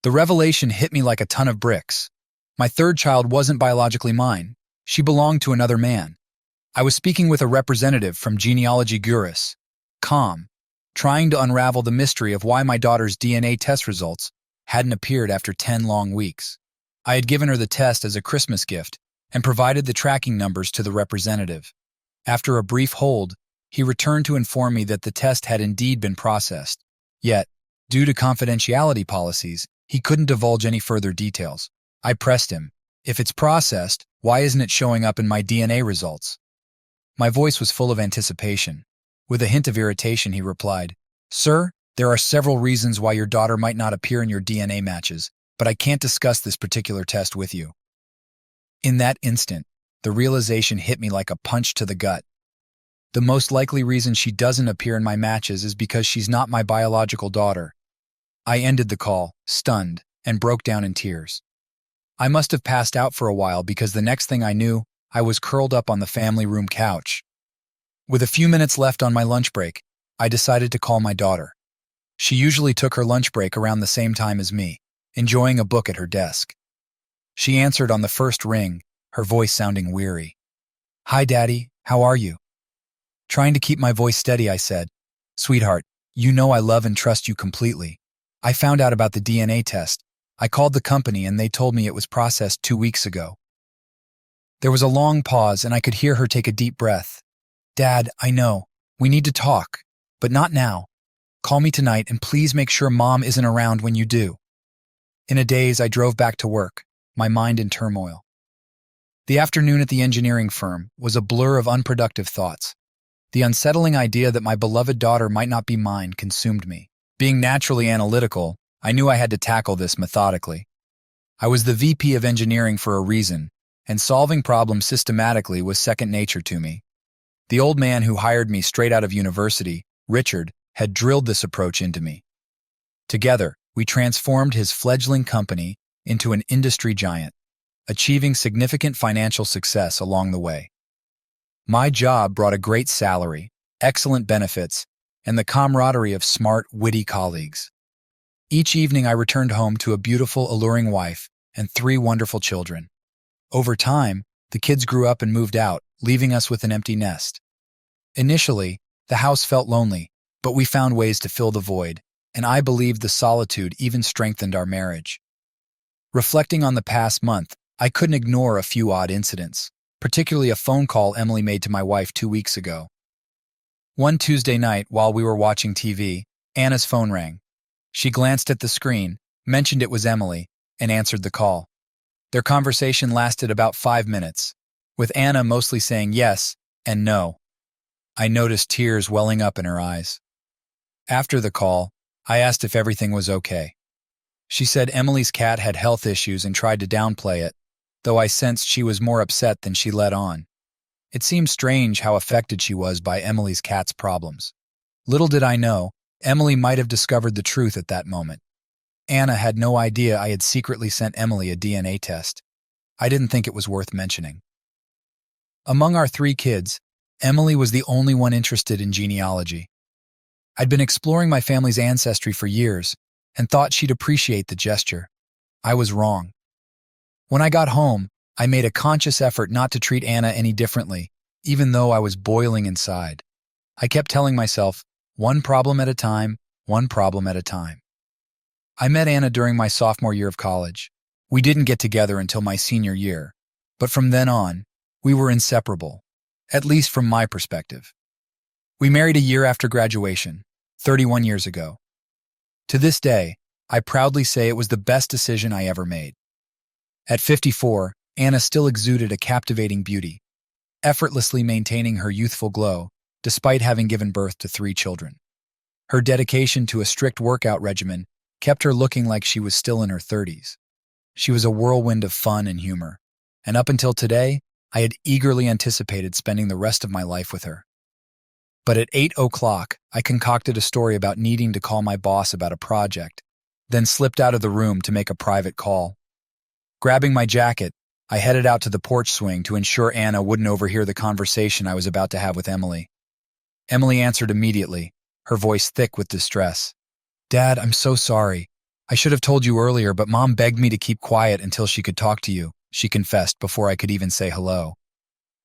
The revelation hit me like a ton of bricks. My third child wasn't biologically mine. She belonged to another man. I was speaking with a representative from Genealogy Gurus, COM, trying to unravel the mystery of why my daughter's DNA test results hadn't appeared after 10 long weeks. I had given her the test as a Christmas gift and provided the tracking numbers to the representative. After a brief hold, he returned to inform me that the test had indeed been processed. Yet, due to confidentiality policies, he couldn't divulge any further details. I pressed him. If it's processed, why isn't it showing up in my DNA results? My voice was full of anticipation. With a hint of irritation, he replied, "Sir, there are several reasons why your daughter might not appear in your DNA matches, but I can't discuss this particular test with you." In that instant, the realization hit me like a punch to the gut. The most likely reason she doesn't appear in my matches is because she's not my biological daughter. I ended the call, stunned, and broke down in tears. I must have passed out for a while because the next thing I knew, I was curled up on the family room couch. With a few minutes left on my lunch break, I decided to call my daughter. She usually took her lunch break around the same time as me, enjoying a book at her desk. She answered on the first ring, her voice sounding weary. "Hi, Daddy, how are you?" Trying to keep my voice steady, I said, "Sweetheart, you know I love and trust you completely. I found out about the DNA test. I called the company and they told me it was processed 2 weeks ago." There was a long pause and I could hear her take a deep breath. "Dad, I know. We need to talk, but not now. Call me tonight and please make sure Mom isn't around when you do." In a daze, I drove back to work, my mind in turmoil. The afternoon at the engineering firm was a blur of unproductive thoughts. The unsettling idea that my beloved daughter might not be mine consumed me. Being naturally analytical, I knew I had to tackle this methodically. I was the VP of engineering for a reason, and solving problems systematically was second nature to me. The old man who hired me straight out of university, Richard, had drilled this approach into me. Together, we transformed his fledgling company into an industry giant, achieving significant financial success along the way. My job brought a great salary, excellent benefits, and the camaraderie of smart, witty colleagues. Each evening I returned home to a beautiful, alluring wife and 3 wonderful children. Over time, the kids grew up and moved out, leaving us with an empty nest. Initially, the house felt lonely, but we found ways to fill the void, and I believed the solitude even strengthened our marriage. Reflecting on the past month, I couldn't ignore a few odd incidents, particularly a phone call Emily made to my wife 2 weeks ago. One Tuesday night, while we were watching TV, Anna's phone rang. She glanced at the screen, mentioned it was Emily, and answered the call. Their conversation lasted about 5 minutes, with Anna mostly saying yes and no. I noticed tears welling up in her eyes. After the call, I asked if everything was okay. She said Emily's cat had health issues and tried to downplay it, though I sensed she was more upset than she let on. It seemed strange how affected she was by Emily's cat's problems. Little did I know, Emily might have discovered the truth at that moment. Anna had no idea I had secretly sent Emily a DNA test. I didn't think it was worth mentioning. Among our 3 kids, Emily was the only one interested in genealogy. I'd been exploring my family's ancestry for years and thought she'd appreciate the gesture. I was wrong. When I got home, I made a conscious effort not to treat Anna any differently, even though I was boiling inside. I kept telling myself, one problem at a time, one problem at a time. I met Anna during my sophomore year of college. We didn't get together until my senior year, but from then on, we were inseparable, at least from my perspective. We married a year after graduation, 31 years ago. To this day, I proudly say it was the best decision I ever made. At 54, Anna still exuded a captivating beauty, effortlessly maintaining her youthful glow despite having given birth to 3 children. Her dedication to a strict workout regimen kept her looking like she was still in her 30s. She was a whirlwind of fun and humor, and up until today, I had eagerly anticipated spending the rest of my life with her. But at 8 o'clock, I concocted a story about needing to call my boss about a project, then slipped out of the room to make a private call. Grabbing my jacket, I headed out to the porch swing to ensure Anna wouldn't overhear the conversation I was about to have with Emily. Emily answered immediately, her voice thick with distress. "Dad, I'm so sorry. I should have told you earlier, but Mom begged me to keep quiet until she could talk to you, she confessed before I could even say hello.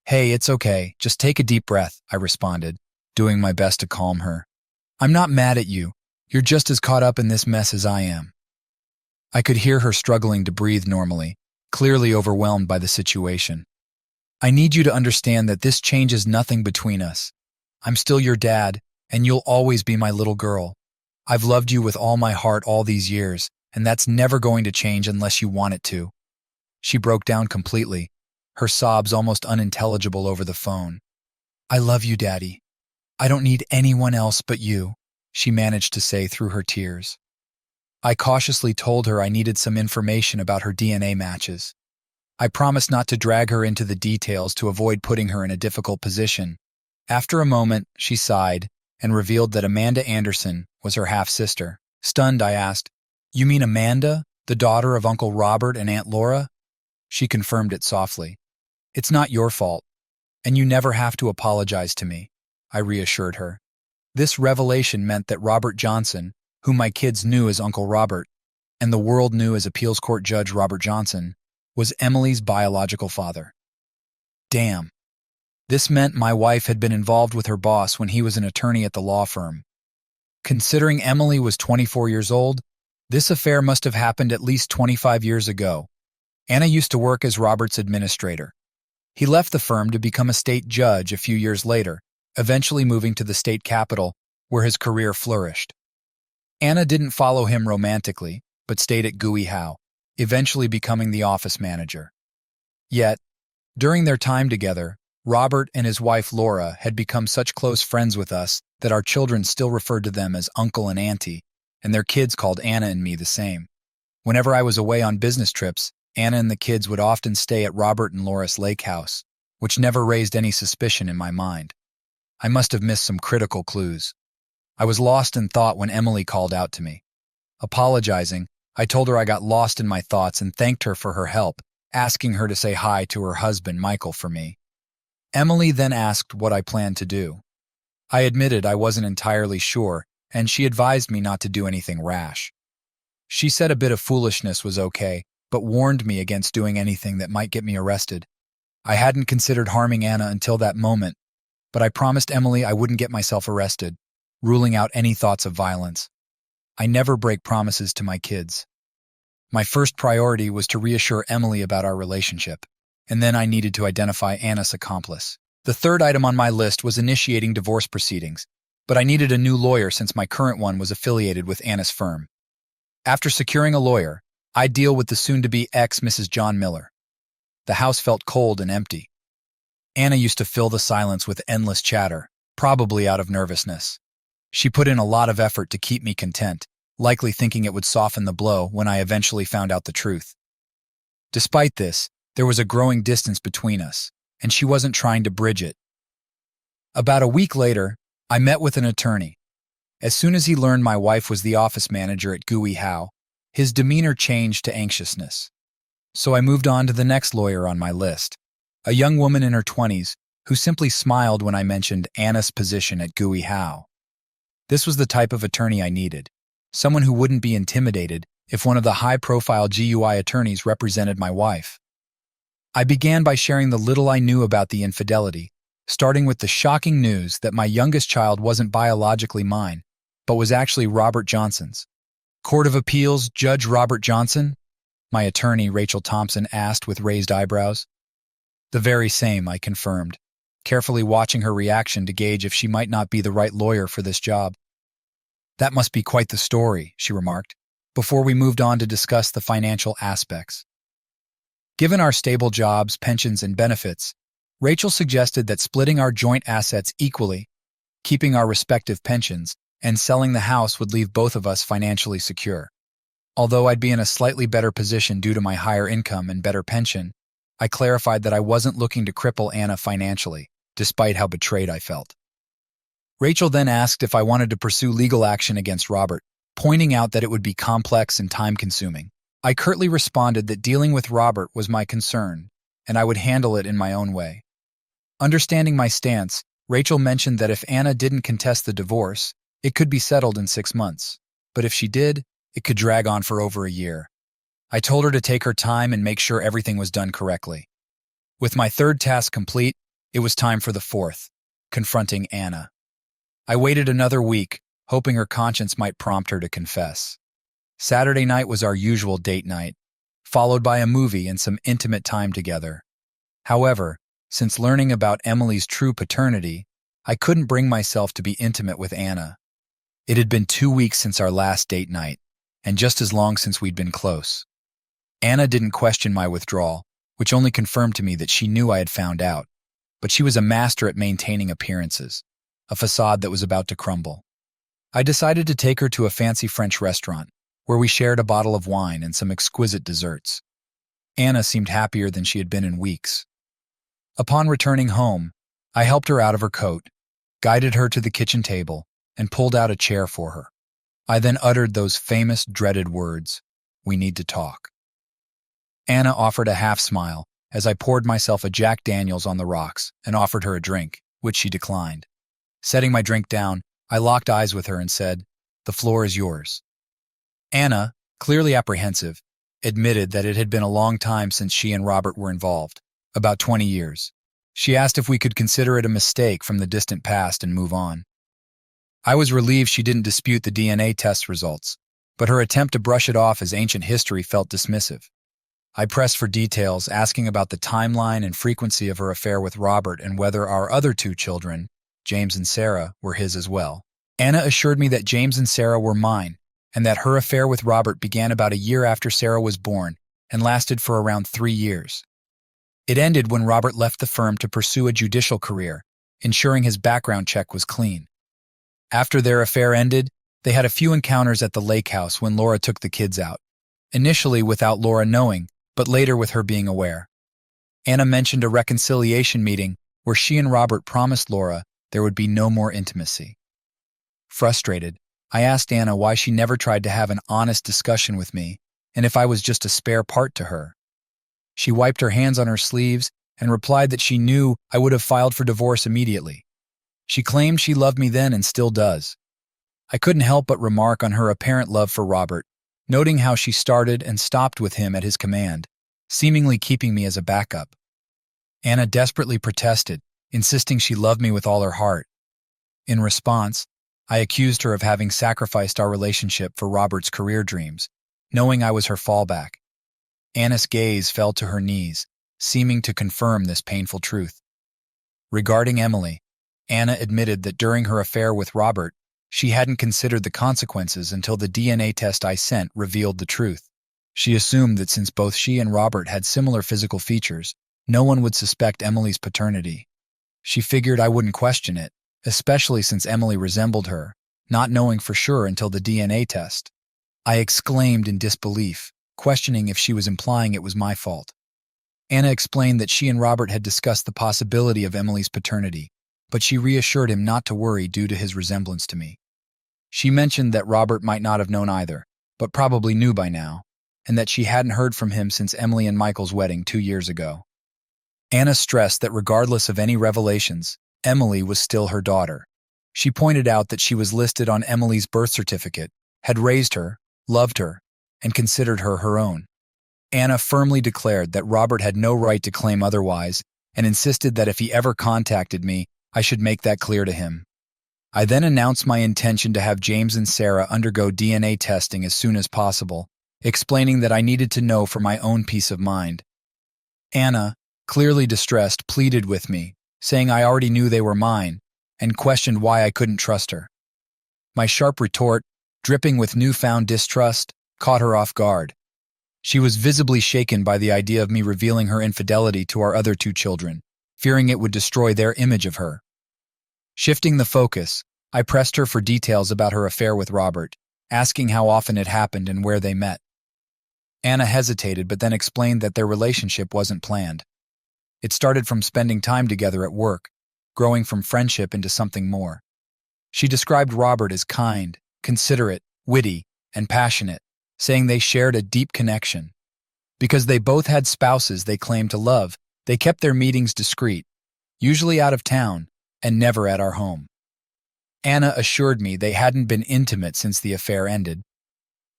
Hey, it's okay. Just take a deep breath, I responded, doing my best to calm her. I'm not mad at you. You're just as caught up in this mess as I am. I could hear her struggling to breathe normally, clearly overwhelmed by the situation. I need you to understand that this changes nothing between us. I'm still your dad, and you'll always be my little girl. I've loved you with all my heart all these years, and that's never going to change unless you want it to. She broke down completely, her sobs almost unintelligible over the phone. I love you, Daddy. I don't need anyone else but you, she managed to say through her tears. I cautiously told her I needed some information about her DNA matches. I promised not to drag her into the details to avoid putting her in a difficult position. After a moment, she sighed and revealed that Amanda Anderson was her half-sister. Stunned, I asked, You mean Amanda, the daughter of Uncle Robert and Aunt Laura? She confirmed it softly. It's not your fault, and you never have to apologize to me, I reassured her. This revelation meant that Robert Johnson, whom my kids knew as Uncle Robert, and the world knew as appeals court judge Robert Johnson, was Emily's biological father. Damn. This meant my wife had been involved with her boss when he was an attorney at the law firm. Considering Emily was 24 years old, this affair must have happened at least 25 years ago. Anna used to work as Robert's administrator. He left the firm to become a state judge a few years later, eventually moving to the state capital, where his career flourished. Anna didn't follow him romantically, but stayed at Gooey Howe, eventually becoming the office manager. Yet, during their time together, Robert and his wife Laura had become such close friends with us that our children still referred to them as Uncle and Auntie, and their kids called Anna and me the same. Whenever I was away on business trips, Anna and the kids would often stay at Robert and Laura's lake house, which never raised any suspicion in my mind. I must have missed some critical clues. I was lost in thought when Emily called out to me. Apologizing, I told her I got lost in my thoughts and thanked her for her help, asking her to say hi to her husband Michael for me. Emily then asked what I planned to do. I admitted I wasn't entirely sure, and she advised me not to do anything rash. She said a bit of foolishness was okay, but warned me against doing anything that might get me arrested. I hadn't considered harming Anna until that moment, but I promised Emily I wouldn't get myself arrested, ruling out any thoughts of violence. I never break promises to my kids. My first priority was to reassure Emily about our relationship, and then I needed to identify Anna's accomplice. The third item on my list was initiating divorce proceedings, but I needed a new lawyer since my current one was affiliated with Anna's firm. After securing a lawyer, I'd deal with the soon-to-be ex-Mrs. John Miller. The house felt cold and empty. Anna used to fill the silence with endless chatter, probably out of nervousness. She put in a lot of effort to keep me content, likely thinking it would soften the blow when I eventually found out the truth. Despite this, there was a growing distance between us, and she wasn't trying to bridge it. About a week later, I met with an attorney. As soon as he learned my wife was the office manager at Gooey Howe, his demeanor changed to anxiousness. So I moved on to the next lawyer on my list, a young woman in her 20s who simply smiled when I mentioned Anna's position at Gooey Howe. This was the type of attorney I needed, someone who wouldn't be intimidated if one of the high-profile GUI attorneys represented my wife. I began by sharing the little I knew about the infidelity, starting with the shocking news that my youngest child wasn't biologically mine, but was actually Robert Johnson's. Court of Appeals Judge Robert Johnson? My attorney, Rachel Thompson, asked with raised eyebrows. The very same, I confirmed, carefully watching her reaction to gauge if she might not be the right lawyer for this job. That must be quite the story, she remarked, before we moved on to discuss the financial aspects. Given our stable jobs, pensions, and benefits, Rachel suggested that splitting our joint assets equally, keeping our respective pensions, and selling the house would leave both of us financially secure. Although I'd be in a slightly better position due to my higher income and better pension, I clarified that I wasn't looking to cripple Anna financially, despite how betrayed I felt. Rachel then asked if I wanted to pursue legal action against Robert, pointing out that it would be complex and time-consuming. I curtly responded that dealing with Robert was my concern, and I would handle it in my own way. Understanding my stance, Rachel mentioned that if Anna didn't contest the divorce, it could be settled in 6 months. But if she did, it could drag on for over a year. I told her to take her time and make sure everything was done correctly. With my third task complete, it was time for the fourth, confronting Anna. I waited another week, hoping her conscience might prompt her to confess. Saturday night was our usual date night, followed by a movie and some intimate time together. However, since learning about Emily's true paternity, I couldn't bring myself to be intimate with Anna. It had been 2 weeks since our last date night, and just as long since we'd been close. Anna didn't question my withdrawal, which only confirmed to me that she knew I had found out, but she was a master at maintaining appearances, a facade that was about to crumble. I decided to take her to a fancy French restaurant, where we shared a bottle of wine and some exquisite desserts. Anna seemed happier than she had been in weeks. Upon returning home, I helped her out of her coat, guided her to the kitchen table, and pulled out a chair for her. I then uttered those famous, dreaded words, "We need to talk." Anna offered a half-smile as I poured myself a Jack Daniels on the rocks and offered her a drink, which she declined. Setting my drink down, I locked eyes with her and said, "The floor is yours." Anna, clearly apprehensive, admitted that it had been a long time since she and Robert were involved, about 20 years. She asked if we could consider it a mistake from the distant past and move on. I was relieved she didn't dispute the DNA test results, but her attempt to brush it off as ancient history felt dismissive. I pressed for details, asking about the timeline and frequency of her affair with Robert and whether our other 2 children, James and Sarah, were his as well. Anna assured me that James and Sarah were mine, and that her affair with Robert began about a year after Sarah was born and lasted for around 3 years. It ended when Robert left the firm to pursue a judicial career, ensuring his background check was clean. After their affair ended, they had a few encounters at the lake house when Laura took the kids out, initially without Laura knowing, but later with her being aware. Anna mentioned a reconciliation meeting where she and Robert promised Laura there would be no more intimacy. Frustrated, I asked Anna why she never tried to have an honest discussion with me and if I was just a spare part to her. She wiped her hands on her sleeves and replied that she knew I would have filed for divorce immediately. She claimed she loved me then and still does. I couldn't help but remark on her apparent love for Robert, noting how she started and stopped with him at his command, seemingly keeping me as a backup. Anna desperately protested, insisting she loved me with all her heart. In response, I accused her of having sacrificed our relationship for Robert's career dreams, knowing I was her fallback. Anna's gaze fell to her knees, seeming to confirm this painful truth. Regarding Emily, Anna admitted that during her affair with Robert, she hadn't considered the consequences until the DNA test I sent revealed the truth. She assumed that since both she and Robert had similar physical features, no one would suspect Emily's paternity. She figured I wouldn't question it, especially since Emily resembled her, not knowing for sure until the DNA test. I exclaimed in disbelief, questioning if she was implying it was my fault. Anna explained that she and Robert had discussed the possibility of Emily's paternity, but she reassured him not to worry due to his resemblance to me. She mentioned that Robert might not have known either, but probably knew by now, and that she hadn't heard from him since Emily and Michael's wedding 2 years ago. Anna stressed that regardless of any revelations, Emily was still her daughter. She pointed out that she was listed on Emily's birth certificate, had raised her, loved her, and considered her her own. Anna firmly declared that Robert had no right to claim otherwise and insisted that if he ever contacted me, I should make that clear to him. I then announced my intention to have James and Sarah undergo DNA testing as soon as possible, explaining that I needed to know for my own peace of mind. Anna, clearly distressed, pleaded with me, saying I already knew they were mine, and questioned why I couldn't trust her. My sharp retort, dripping with newfound distrust, caught her off guard. She was visibly shaken by the idea of me revealing her infidelity to our other 2 children, fearing it would destroy their image of her. Shifting the focus, I pressed her for details about her affair with Robert, asking how often it happened and where they met. Anna hesitated but then explained that their relationship wasn't planned. It started from spending time together at work, growing from friendship into something more. She described Robert as kind, considerate, witty, and passionate, saying they shared a deep connection. Because they both had spouses they claimed to love, they kept their meetings discreet, usually out of town, and never at our home. Anna assured me they hadn't been intimate since the affair ended.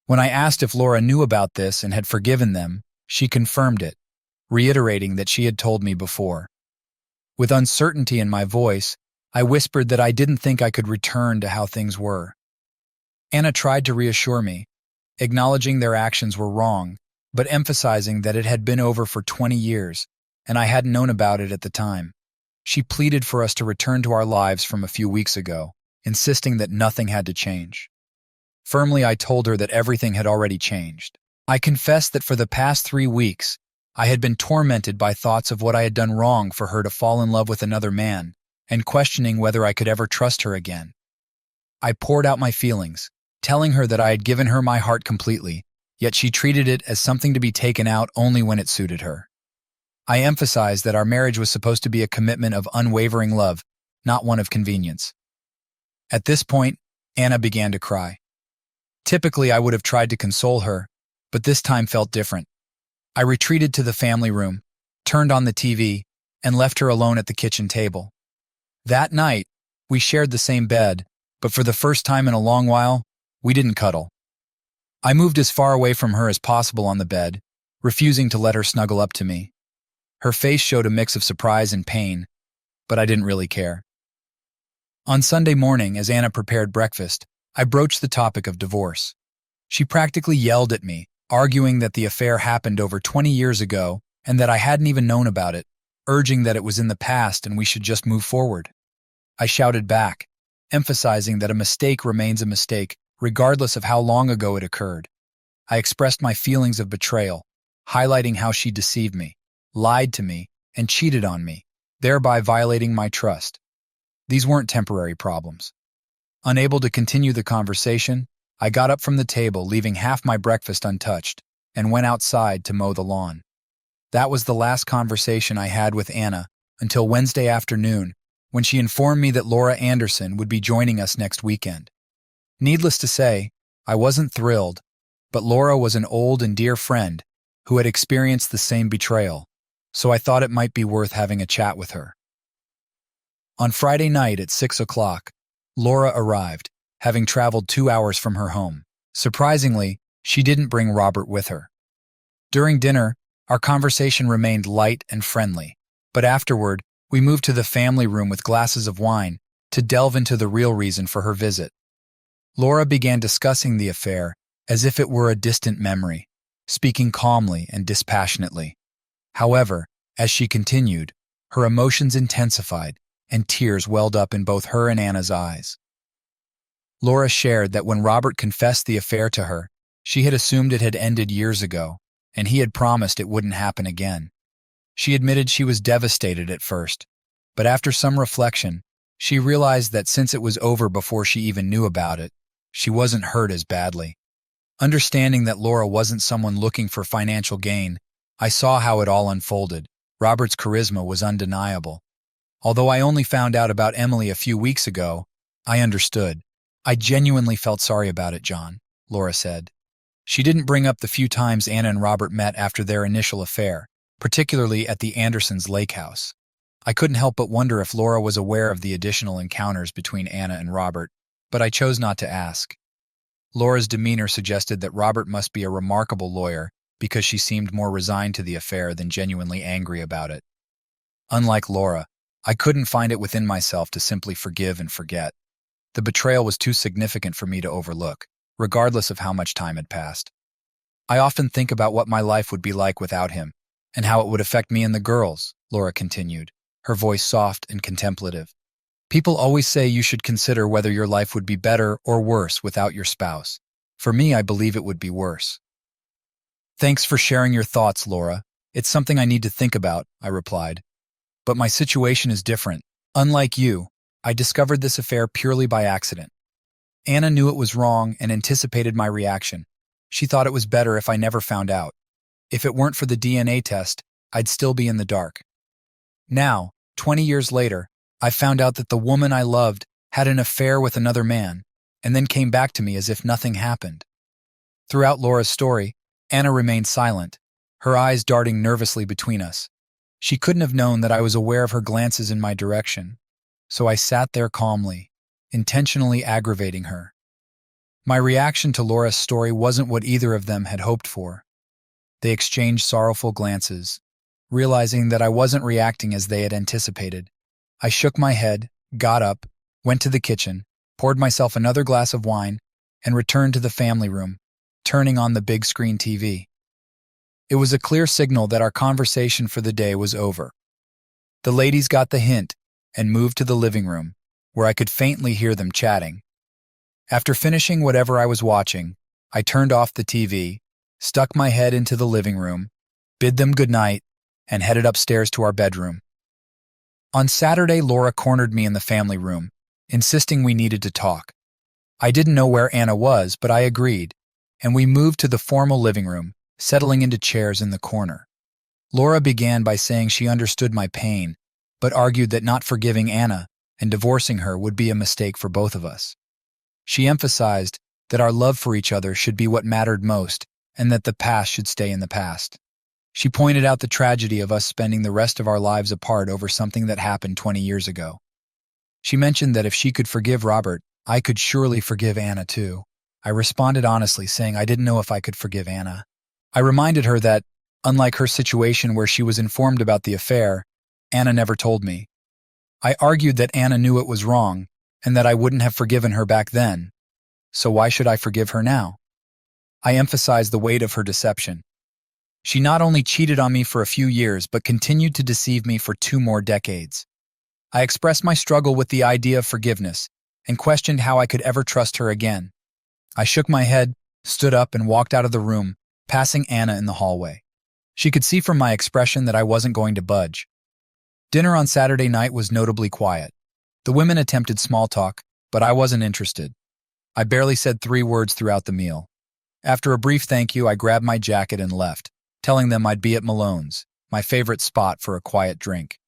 When I asked if Laura knew about this and had forgiven them, she confirmed it, reiterating that she had told me before. With uncertainty in my voice, I whispered that I didn't think I could return to how things were. Anna tried to reassure me, acknowledging their actions were wrong, but emphasizing that it had been over for 20 years, and I hadn't known about it at the time. She pleaded for us to return to our lives from a few weeks ago, insisting that nothing had to change. Firmly, I told her that everything had already changed. I confessed that for the past 3 weeks, I had been tormented by thoughts of what I had done wrong for her to fall in love with another man, and questioning whether I could ever trust her again. I poured out my feelings, telling her that I had given her my heart completely, yet she treated it as something to be taken out only when it suited her. I emphasized that our marriage was supposed to be a commitment of unwavering love, not one of convenience. At this point, Anna began to cry. Typically, I would have tried to console her, but this time felt different. I retreated to the family room, turned on the TV, and left her alone at the kitchen table. That night, we shared the same bed, but for the first time in a long while, we didn't cuddle. I moved as far away from her as possible on the bed, refusing to let her snuggle up to me. Her face showed a mix of surprise and pain, but I didn't really care. On Sunday morning, as Anna prepared breakfast, I broached the topic of divorce. She practically yelled at me, arguing that the affair happened over 20 years ago and that I hadn't even known about it, urging that it was in the past and we should just move forward. I shouted back, emphasizing that a mistake remains a mistake, regardless of how long ago it occurred. I expressed my feelings of betrayal, highlighting how she deceived me, lied to me, and cheated on me, thereby violating my trust. These weren't temporary problems. Unable to continue the conversation, I got up from the table, leaving half my breakfast untouched, and went outside to mow the lawn. That was the last conversation I had with Anna until Wednesday afternoon, when she informed me that Laura Anderson would be joining us next weekend. Needless to say, I wasn't thrilled, but Laura was an old and dear friend who had experienced the same betrayal, so I thought it might be worth having a chat with her. On Friday night at 6 o'clock, Laura arrived, having traveled 2 hours from her home. Surprisingly, she didn't bring Robert with her. During dinner, our conversation remained light and friendly, but afterward, we moved to the family room with glasses of wine to delve into the real reason for her visit. Laura began discussing the affair as if it were a distant memory, speaking calmly and dispassionately. However, as she continued, her emotions intensified and tears welled up in both her and Anna's eyes. Laura shared that when Robert confessed the affair to her, she had assumed it had ended years ago, and he had promised it wouldn't happen again. She admitted she was devastated at first, but after some reflection, she realized that since it was over before she even knew about it, she wasn't hurt as badly. Understanding that Laura wasn't someone looking for financial gain, I saw how it all unfolded. Robert's charisma was undeniable. Although I only found out about Emily a few weeks ago, I understood. I genuinely felt sorry about it, John, Laura said. She didn't bring up the few times Anna and Robert met after their initial affair, particularly at the Andersons' lake house. I couldn't help but wonder if Laura was aware of the additional encounters between Anna and Robert, but I chose not to ask. Laura's demeanor suggested that Robert must be a remarkable lawyer because she seemed more resigned to the affair than genuinely angry about it. Unlike Laura, I couldn't find it within myself to simply forgive and forget. The betrayal was too significant for me to overlook, regardless of how much time had passed. I often think about what my life would be like without him, and how it would affect me and the girls, Laura continued, her voice soft and contemplative. People always say you should consider whether your life would be better or worse without your spouse. For me, I believe it would be worse. Thanks for sharing your thoughts, Laura. It's something I need to think about, I replied. But my situation is different. Unlike you, I discovered this affair purely by accident. Anna knew it was wrong and anticipated my reaction. She thought it was better if I never found out. If it weren't for the DNA test, I'd still be in the dark. Now, 20 years later, I found out that the woman I loved had an affair with another man, and then came back to me as if nothing happened. Throughout Laura's story, Anna remained silent, her eyes darting nervously between us. She couldn't have known that I was aware of her glances in my direction, so I sat there calmly, intentionally aggravating her. My reaction to Laura's story wasn't what either of them had hoped for. They exchanged sorrowful glances, realizing that I wasn't reacting as they had anticipated. I shook my head, got up, went to the kitchen, poured myself another glass of wine, and returned to the family room, turning on the big screen TV. It was a clear signal that our conversation for the day was over. The ladies got the hint and moved to the living room, where I could faintly hear them chatting. After finishing whatever I was watching, I turned off the TV, stuck my head into the living room, bid them good night, and headed upstairs to our bedroom. On Saturday, Laura cornered me in the family room, insisting we needed to talk. I didn't know where Anna was, but I agreed, and we moved to the formal living room, settling into chairs in the corner. Laura began by saying she understood my pain, but argued that not forgiving Anna and divorcing her would be a mistake for both of us. She emphasized that our love for each other should be what mattered most and that the past should stay in the past. She pointed out the tragedy of us spending the rest of our lives apart over something that happened 20 years ago. She mentioned that if she could forgive Robert, I could surely forgive Anna too. I responded honestly, saying I didn't know if I could forgive Anna. I reminded her that, unlike her situation where she was informed about the affair, Anna never told me. I argued that Anna knew it was wrong and that I wouldn't have forgiven her back then, so why should I forgive her now? I emphasized the weight of her deception. She not only cheated on me for a few years, but continued to deceive me for 2 more decades. I expressed my struggle with the idea of forgiveness and questioned how I could ever trust her again. I shook my head, stood up, and walked out of the room, passing Anna in the hallway. She could see from my expression that I wasn't going to budge. Dinner on Saturday night was notably quiet. The women attempted small talk, but I wasn't interested. I barely said 3 words throughout the meal. After a brief thank you, I grabbed my jacket and left, telling them I'd be at Malone's, my favorite spot for a quiet drink.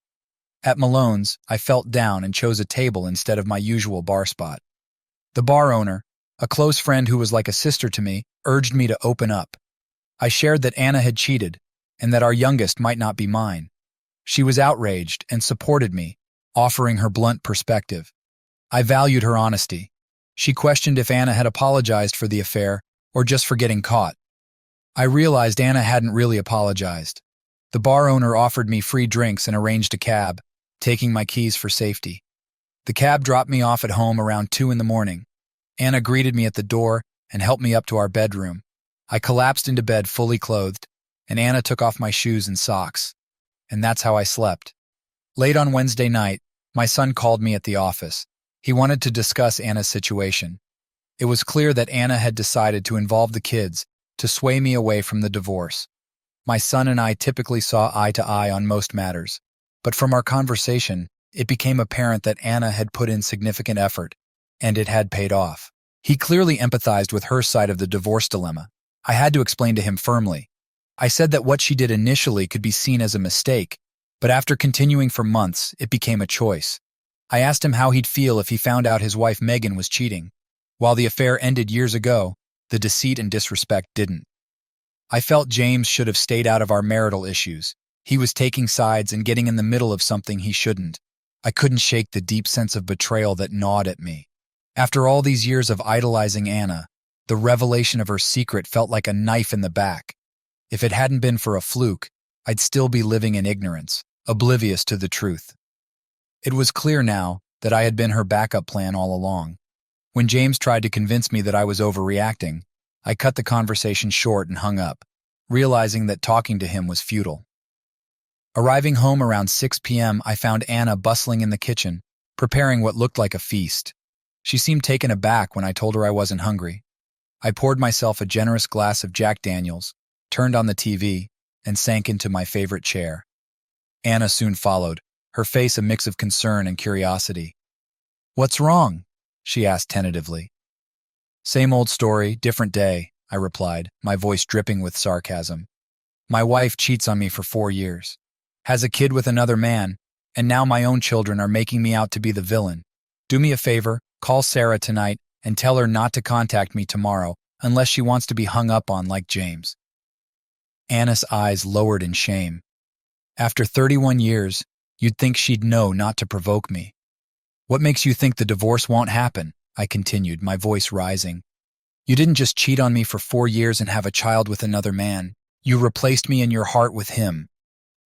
At Malone's, I felt down and chose a table instead of my usual bar spot. The bar owner, a close friend who was like a sister to me, urged me to open up. I shared that Anna had cheated and that our youngest might not be mine. She was outraged and supported me, offering her blunt perspective. I valued her honesty. She questioned if Anna had apologized for the affair or just for getting caught. I realized Anna hadn't really apologized. The bar owner offered me free drinks and arranged a cab, taking my keys for safety. The cab dropped me off at home around 2 in the morning. Anna greeted me at the door and helped me up to our bedroom. I collapsed into bed fully clothed, and Anna took off my shoes and socks. And that's how I slept. Late on Wednesday night, my son called me at the office. He wanted to discuss Anna's situation. It was clear that Anna had decided to involve the kids to sway me away from the divorce. My son and I typically saw eye to eye on most matters, but from our conversation, it became apparent that Anna had put in significant effort, and it had paid off. He clearly empathized with her side of the divorce dilemma. I had to explain to him firmly. I said that what she did initially could be seen as a mistake, but after continuing for months, it became a choice. I asked him how he'd feel if he found out his wife Megan was cheating. While the affair ended years ago, the deceit and disrespect didn't. I felt James should have stayed out of our marital issues. He was taking sides and getting in the middle of something he shouldn't. I couldn't shake the deep sense of betrayal that gnawed at me. After all these years of idolizing Anna, the revelation of her secret felt like a knife in the back. If it hadn't been for a fluke, I'd still be living in ignorance, oblivious to the truth. It was clear now that I had been her backup plan all along. When James tried to convince me that I was overreacting, I cut the conversation short and hung up, realizing that talking to him was futile. Arriving home around 6 p.m., I found Anna bustling in the kitchen, preparing what looked like a feast. She seemed taken aback when I told her I wasn't hungry. I poured myself a generous glass of Jack Daniels, turned on the TV, and sank into my favorite chair. Anna soon followed, her face a mix of concern and curiosity. "What's wrong?" she asked tentatively. "Same old story, different day," I replied, my voice dripping with sarcasm. "My wife cheats on me for 4 years, has a kid with another man, and now my own children are making me out to be the villain. Do me a favor, call Sarah tonight and tell her not to contact me tomorrow unless she wants to be hung up on like James." Anna's eyes lowered in shame. "After 31 years, you'd think she'd know not to provoke me." "What makes you think the divorce won't happen?" I continued, my voice rising. You didn't just cheat on me for 4 years and have a child with another man. You replaced me in your heart with him.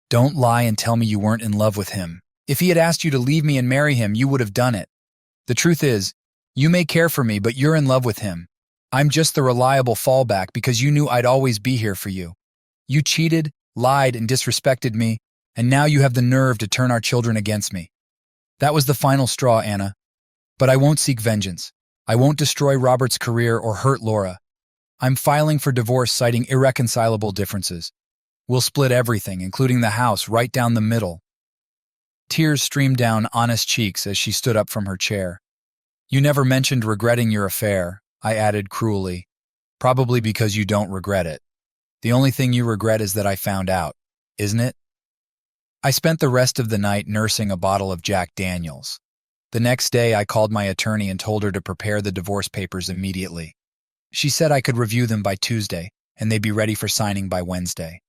Don't lie and tell me you weren't in love with him. If he had asked you to leave me and marry him, you would have done it. The truth is, you may care for me, but you're in love with him. I'm just the reliable fallback because you knew I'd always be here for you. You cheated, lied, and disrespected me, and now you have the nerve to turn our children against me. That was the final straw, Anna. But I won't seek vengeance. I won't destroy Robert's career or hurt Laura. I'm filing for divorce citing irreconcilable differences. We'll split everything, including the house, right down the middle. Tears streamed down Anna's cheeks as she stood up from her chair. You never mentioned regretting your affair, I added cruelly. Probably because you don't regret it. The only thing you regret is that I found out, isn't it? I spent the rest of the night nursing a bottle of Jack Daniels. The next day, I called my attorney and told her to prepare the divorce papers immediately. She said I could review them by Tuesday, and they'd be ready for signing by Wednesday.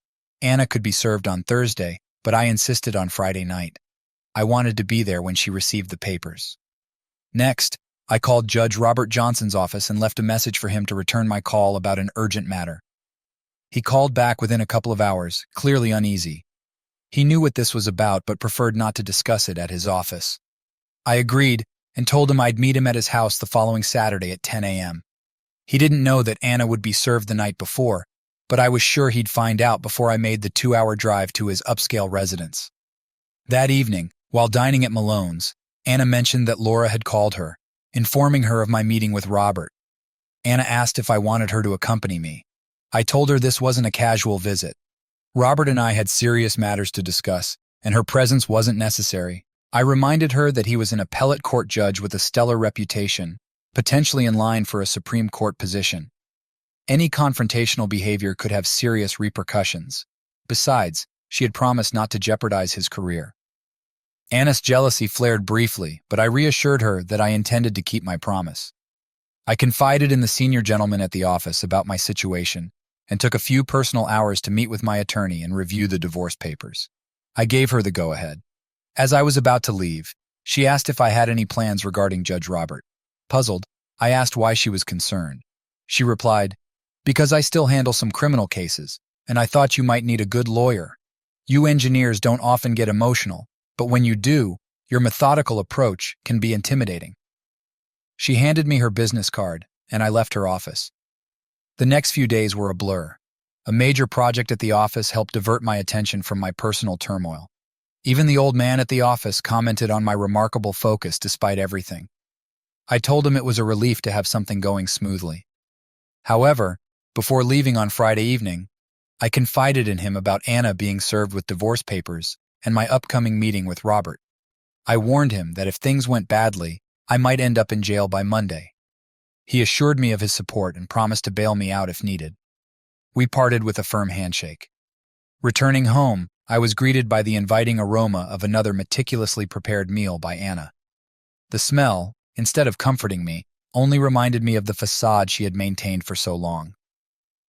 Anna could be served on Thursday, but I insisted on Friday night. I wanted to be there when she received the papers. Next, I called Judge Robert Johnson's office and left a message for him to return my call about an urgent matter. He called back within a couple of hours, clearly uneasy. He knew what this was about but preferred not to discuss it at his office. I agreed and told him I'd meet him at his house the following Saturday at 10 a.m. He didn't know that Anna would be served the night before, but I was sure he'd find out before I made the 2-hour drive to his upscale residence. That evening, while dining at Malone's, Anna mentioned that Laura had called her, informing her of my meeting with Robert. Anna asked if I wanted her to accompany me. I told her this wasn't a casual visit. Robert and I had serious matters to discuss, and her presence wasn't necessary. I reminded her that he was an appellate court judge with a stellar reputation, potentially in line for a Supreme Court position. Any confrontational behavior could have serious repercussions. Besides, she had promised not to jeopardize his career. Anna's jealousy flared briefly, but I reassured her that I intended to keep my promise. I confided in the senior gentleman at the office about my situation and took a few personal hours to meet with my attorney and review the divorce papers. I gave her the go-ahead. As I was about to leave, she asked if I had any plans regarding Judge Robert. Puzzled, I asked why she was concerned. She replied, "Because I still handle some criminal cases, and I thought you might need a good lawyer. You engineers don't often get emotional, but when you do, your methodical approach can be intimidating." She handed me her business card, and I left her office. The next few days were a blur. A major project at the office helped divert my attention from my personal turmoil. Even the old man at the office commented on my remarkable focus despite everything. I told him it was a relief to have something going smoothly. However, before leaving on Friday evening, I confided in him about Anna being served with divorce papers and my upcoming meeting with Robert. I warned him that if things went badly, I might end up in jail by Monday. He assured me of his support and promised to bail me out if needed. We parted with a firm handshake. Returning home, I was greeted by the inviting aroma of another meticulously prepared meal by Anna. The smell, instead of comforting me, only reminded me of the facade she had maintained for so long.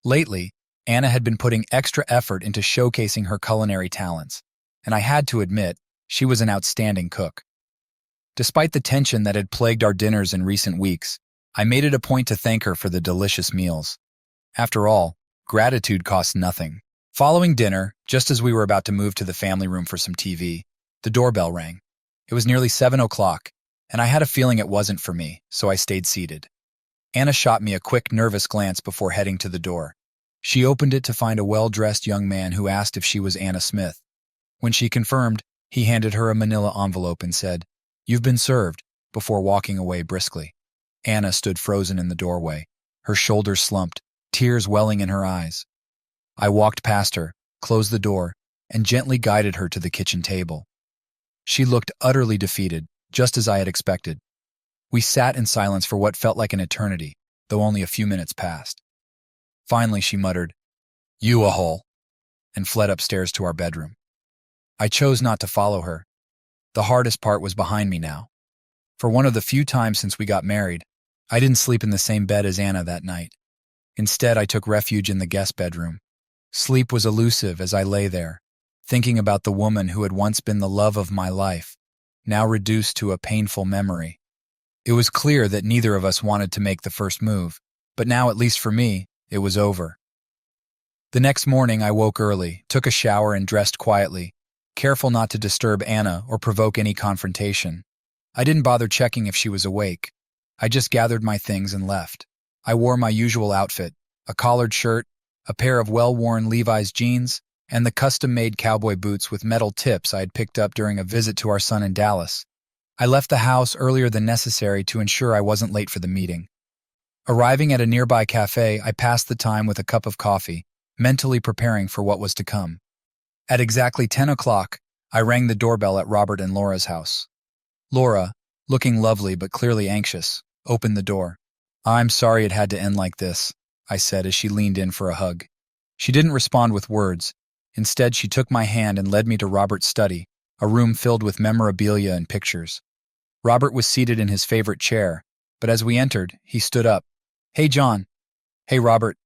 Lately, Anna had been putting extra effort into showcasing her culinary talents, and I had to admit, she was an outstanding cook. Despite the tension that had plagued our dinners in recent weeks, I made it a point to thank her for the delicious meals. After all, gratitude costs nothing. Following dinner, just as we were about to move to the family room for some TV, the doorbell rang. It was nearly 7 o'clock, and I had a feeling it wasn't for me, so I stayed seated. Anna shot me a quick, nervous glance before heading to the door. She opened it to find a well-dressed young man who asked if she was Anna Smith. When she confirmed, he handed her a manila envelope and said, "You've been served," before walking away briskly. Anna stood frozen in the doorway, her shoulders slumped, tears welling in her eyes. I walked past her, closed the door, and gently guided her to the kitchen table. She looked utterly defeated, just as I had expected. We sat in silence for what felt like an eternity, though only a few minutes passed. Finally, she muttered, "You a hole," and fled upstairs to our bedroom. I chose not to follow her. The hardest part was behind me now. For one of the few times since we got married, I didn't sleep in the same bed as Anna that night. Instead, I took refuge in the guest bedroom. Sleep was elusive as I lay there, thinking about the woman who had once been the love of my life, now reduced to a painful memory. It was clear that neither of us wanted to make the first move, But now, at least for me, it was over. The next morning I woke early, took a shower and dressed quietly, careful not to disturb Anna or provoke any confrontation. I didn't bother checking if she was awake. I just gathered my things and left. I wore my usual outfit, a collared shirt, a pair of well-worn Levi's jeans, and the custom-made cowboy boots with metal tips I had picked up during a visit to our son in Dallas. I left the house earlier than necessary to ensure I wasn't late for the meeting. Arriving at a nearby cafe, I passed the time with a cup of coffee, mentally preparing for what was to come. At exactly 10 o'clock, I rang the doorbell at Robert and Laura's house. Laura, looking lovely but clearly anxious, opened the door. "I'm sorry it had to end like this," I said as she leaned in for a hug. She didn't respond with words. Instead, she took my hand and led me to Robert's study, a room filled with memorabilia and pictures. Robert was seated in his favorite chair, but as we entered, he stood up. "Hey, John." "Hey, Robert."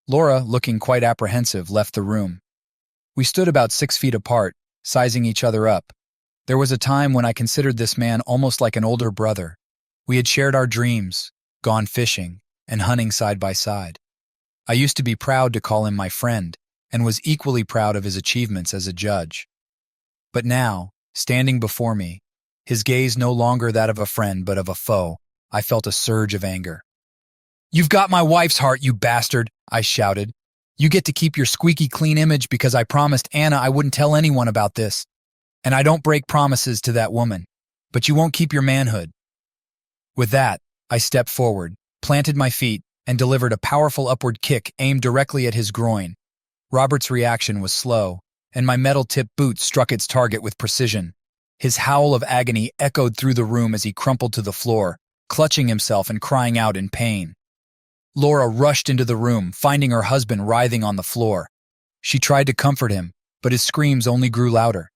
Laura, looking quite apprehensive, left the room. We stood about 6 feet apart, sizing each other up. There was a time when I considered this man almost like an older brother. We had shared our dreams, gone fishing, and hunting side by side. I used to be proud to call him my friend, and was equally proud of his achievements as a judge. But now, standing before me, his gaze no longer that of a friend but of a foe, I felt a surge of anger. "You've got my wife's heart, you bastard," I shouted. "You get to keep your squeaky clean image because I promised Anna I wouldn't tell anyone about this. And I don't break promises to that woman. But you won't keep your manhood." With that, I stepped forward, planted my feet, and delivered a powerful upward kick aimed directly at his groin. Robert's reaction was slow, and my metal-tipped boot struck its target with precision. His howl of agony echoed through the room as he crumpled to the floor, clutching himself and crying out in pain. Laura rushed into the room, finding her husband writhing on the floor. She tried to comfort him, but his screams only grew louder.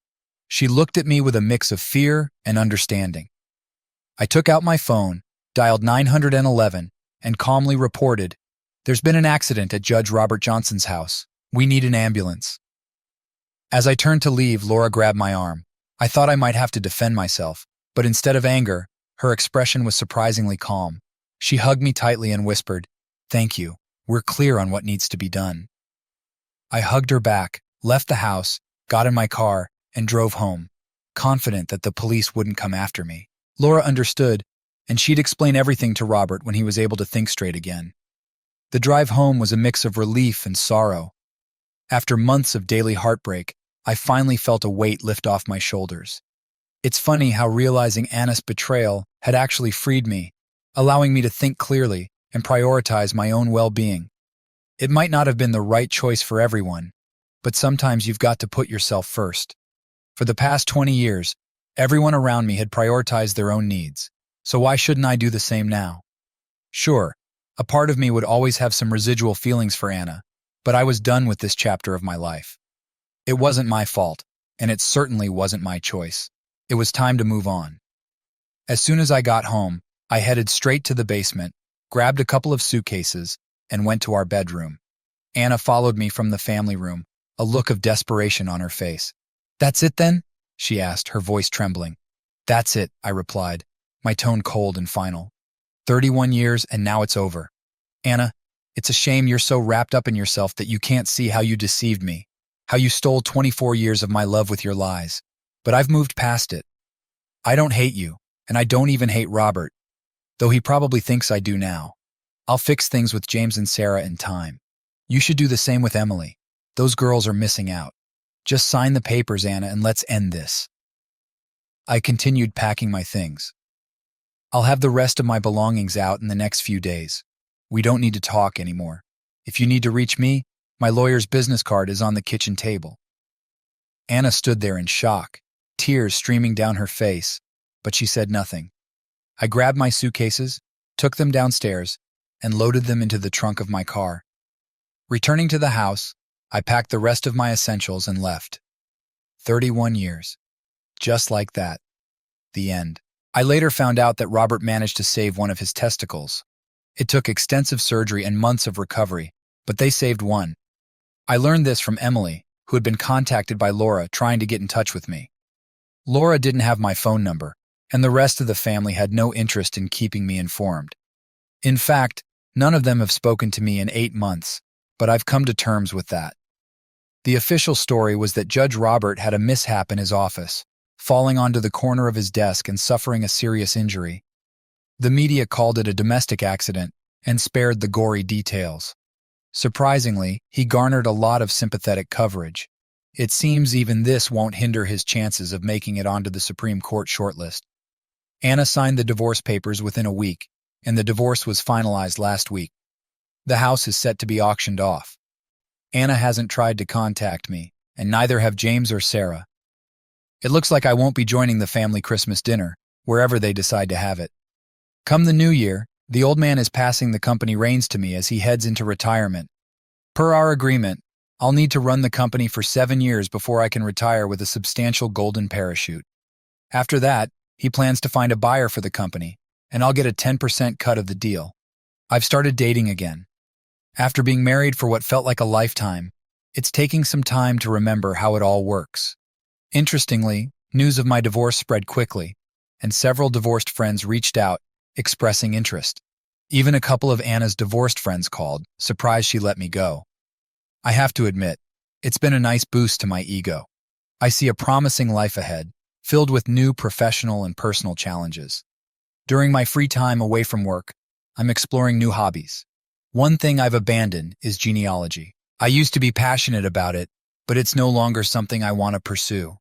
She looked at me with a mix of fear and understanding. I took out my phone, dialed 911, and calmly reported, "There's been an accident at Judge Robert Johnson's house. We need an ambulance." As I turned to leave, Laura grabbed my arm. I thought I might have to defend myself, but instead of anger, her expression was surprisingly calm. She hugged me tightly and whispered, "Thank you. We're clear on what needs to be done." I hugged her back, left the house, got in my car, and drove home, confident that the police wouldn't come after me. Laura understood, and she'd explain everything to Robert when he was able to think straight again. The drive home was a mix of relief and sorrow. After months of daily heartbreak, I finally felt a weight lift off my shoulders. It's funny how realizing Anna's betrayal had actually freed me, allowing me to think clearly and prioritize my own well-being. It might not have been the right choice for everyone, but sometimes you've got to put yourself first. For the past 20 years, everyone around me had prioritized their own needs, so why shouldn't I do the same now? Sure, a part of me would always have some residual feelings for Anna, but I was done with this chapter of my life. It wasn't my fault, and it certainly wasn't my choice. It was time to move on. As soon as I got home, I headed straight to the basement, grabbed a couple of suitcases, and went to our bedroom. Anna followed me from the family room, a look of desperation on her face. "That's it then?" she asked, her voice trembling. "That's it," I replied, my tone cold and final. 31 years and now it's over. Anna, it's a shame you're so wrapped up in yourself that you can't see how you deceived me, how you stole 24 years of my love with your lies. But I've moved past it. I don't hate you, and I don't even hate Robert, though he probably thinks I do now. I'll fix things with James and Sarah in time. You should do the same with Emily. Those girls are missing out. Just sign the papers, Anna, and let's end this. I continued packing my things. I'll have the rest of my belongings out in the next few days. We don't need to talk anymore. If you need to reach me, my lawyer's business card is on the kitchen table. Anna stood there in shock, tears streaming down her face, but she said nothing. I grabbed my suitcases, took them downstairs, and loaded them into the trunk of my car. Returning to the house, I packed the rest of my essentials and left. 31 years. Just like that. The end. I later found out that Robert managed to save one of his testicles. It took extensive surgery and months of recovery, but they saved one. I learned this from Emily, who had been contacted by Laura trying to get in touch with me. Laura didn't have my phone number, and the rest of the family had no interest in keeping me informed. In fact, None of them have spoken to me in 8 months, but I've come to terms with that. The official story was that Judge Robert had a mishap in his office, falling onto the corner of his desk and suffering a serious injury. The media called it a domestic accident and spared the gory details. Surprisingly, he garnered a lot of sympathetic coverage. It seems even this won't hinder his chances of making it onto the Supreme Court shortlist. Anna signed the divorce papers within a week, and the divorce was finalized last week. The house is set to be auctioned off. Anna hasn't tried to contact me, and neither have James or Sarah. It looks like I won't be joining the family Christmas dinner, wherever they decide to have it. Come the new year, the old man is passing the company reins to me as he heads into retirement. Per our agreement, I'll need to run the company for 7 years before I can retire with a substantial golden parachute. After that, he plans to find a buyer for the company, and I'll get a 10% cut of the deal. I've started dating again. After being married for what felt like a lifetime, it's taking some time to remember how it all works. Interestingly, news of my divorce spread quickly, and several divorced friends reached out, expressing interest. Even a couple of Anna's divorced friends called, surprised she let me go. I have to admit, it's been a nice boost to my ego. I see a promising life ahead, filled with new professional and personal challenges. During my free time away from work, I'm exploring new hobbies. One thing I've abandoned is genealogy. I used to be passionate about it, but it's no longer something I want to pursue.